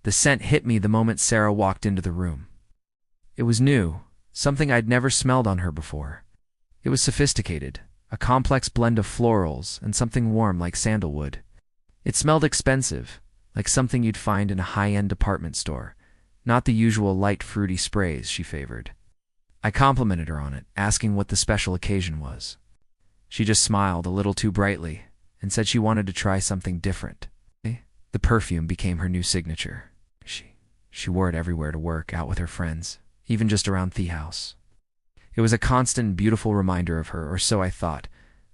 The scent hit me the moment Sarah walked into the room. It was new, something I'd never smelled on her before. It was sophisticated, a complex blend of florals and something warm like sandalwood. It smelled expensive, like something you'd find in a high-end department store, not the usual light fruity sprays she favored. I complimented her on it, asking what the special occasion was. She just smiled a little too brightly and said she wanted to try something different. The perfume became her new signature. She wore it everywhere to work, out with her friends, even just around the house. It was a constant and beautiful reminder of her, or so I thought,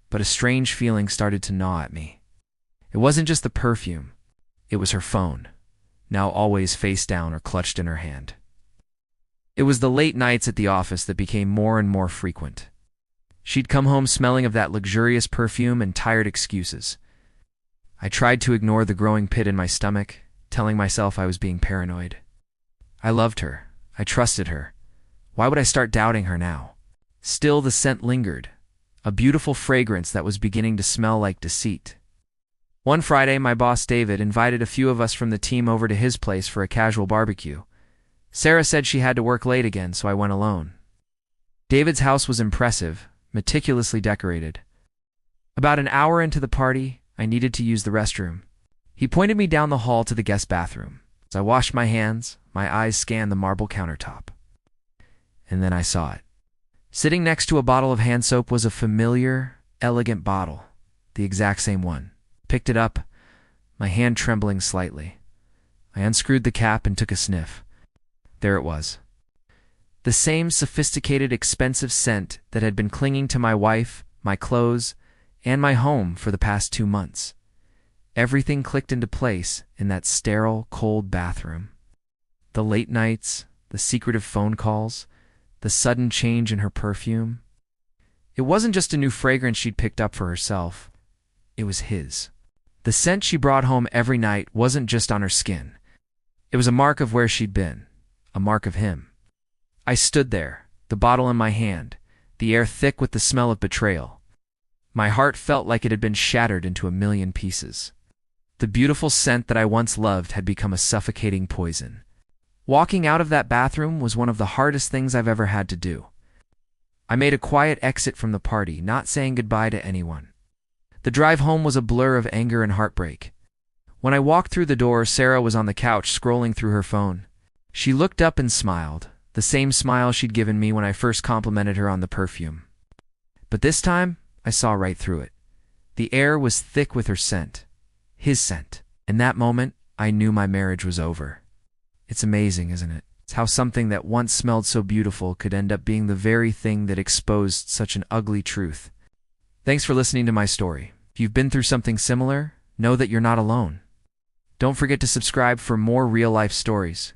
but a strange feeling started to gnaw at me. It wasn't just the perfume, it was her phone, now always face down or clutched in her hand. It was the late nights at the office that became more and more frequent. She'd come home smelling of that luxurious perfume and tired excuses. I tried to ignore the growing pit in my stomach, telling myself I was being paranoid. I loved her. I trusted her. Why would I start doubting her now? Still, the scent lingered, a beautiful fragrance that was beginning to smell like deceit. One Friday, my boss David invited a few of us from the team over to his place for a casual barbecue. Sarah said she had to work late again, so I went alone. David's house was impressive, meticulously decorated. About an hour into the party, I needed to use the restroom. He pointed me down the hall to the guest bathroom. As I washed my hands, my eyes scanned the marble countertop. And then I saw it. Sitting next to a bottle of hand soap was a familiar, elegant bottle, the exact same one. Picked it up, my hand trembling slightly. I unscrewed the cap and took a sniff. There it was. The same sophisticated, expensive scent that had been clinging to my wife, my clothes, and my home for the past 2 months. Everything clicked into place in that sterile, cold bathroom. The late nights, the secretive phone calls, the sudden change in her perfume. It wasn't just a new fragrance she'd picked up for herself. It was his. The scent she brought home every night wasn't just on her skin. It was a mark of where she'd been, a mark of him. I stood there, the bottle in my hand, the air thick with the smell of betrayal. My heart felt like it had been shattered into a million pieces. The beautiful scent that I once loved had become a suffocating poison. Walking out of that bathroom was one of the hardest things I've ever had to do. I made a quiet exit from the party, not saying goodbye to anyone. The drive home was a blur of anger and heartbreak. When I walked through the door, Sarah was on the couch scrolling through her phone. She looked up and smiled, the same smile she'd given me when I first complimented her on the perfume. But this time, I saw right through it. The air was thick with her scent. His scent. In that moment, I knew my marriage was over. It's amazing, isn't it? It's how something that once smelled so beautiful could end up being the very thing that exposed such an ugly truth. Thanks for listening to my story. If you've been through something similar, know that you're not alone. Don't forget to subscribe for more real-life stories.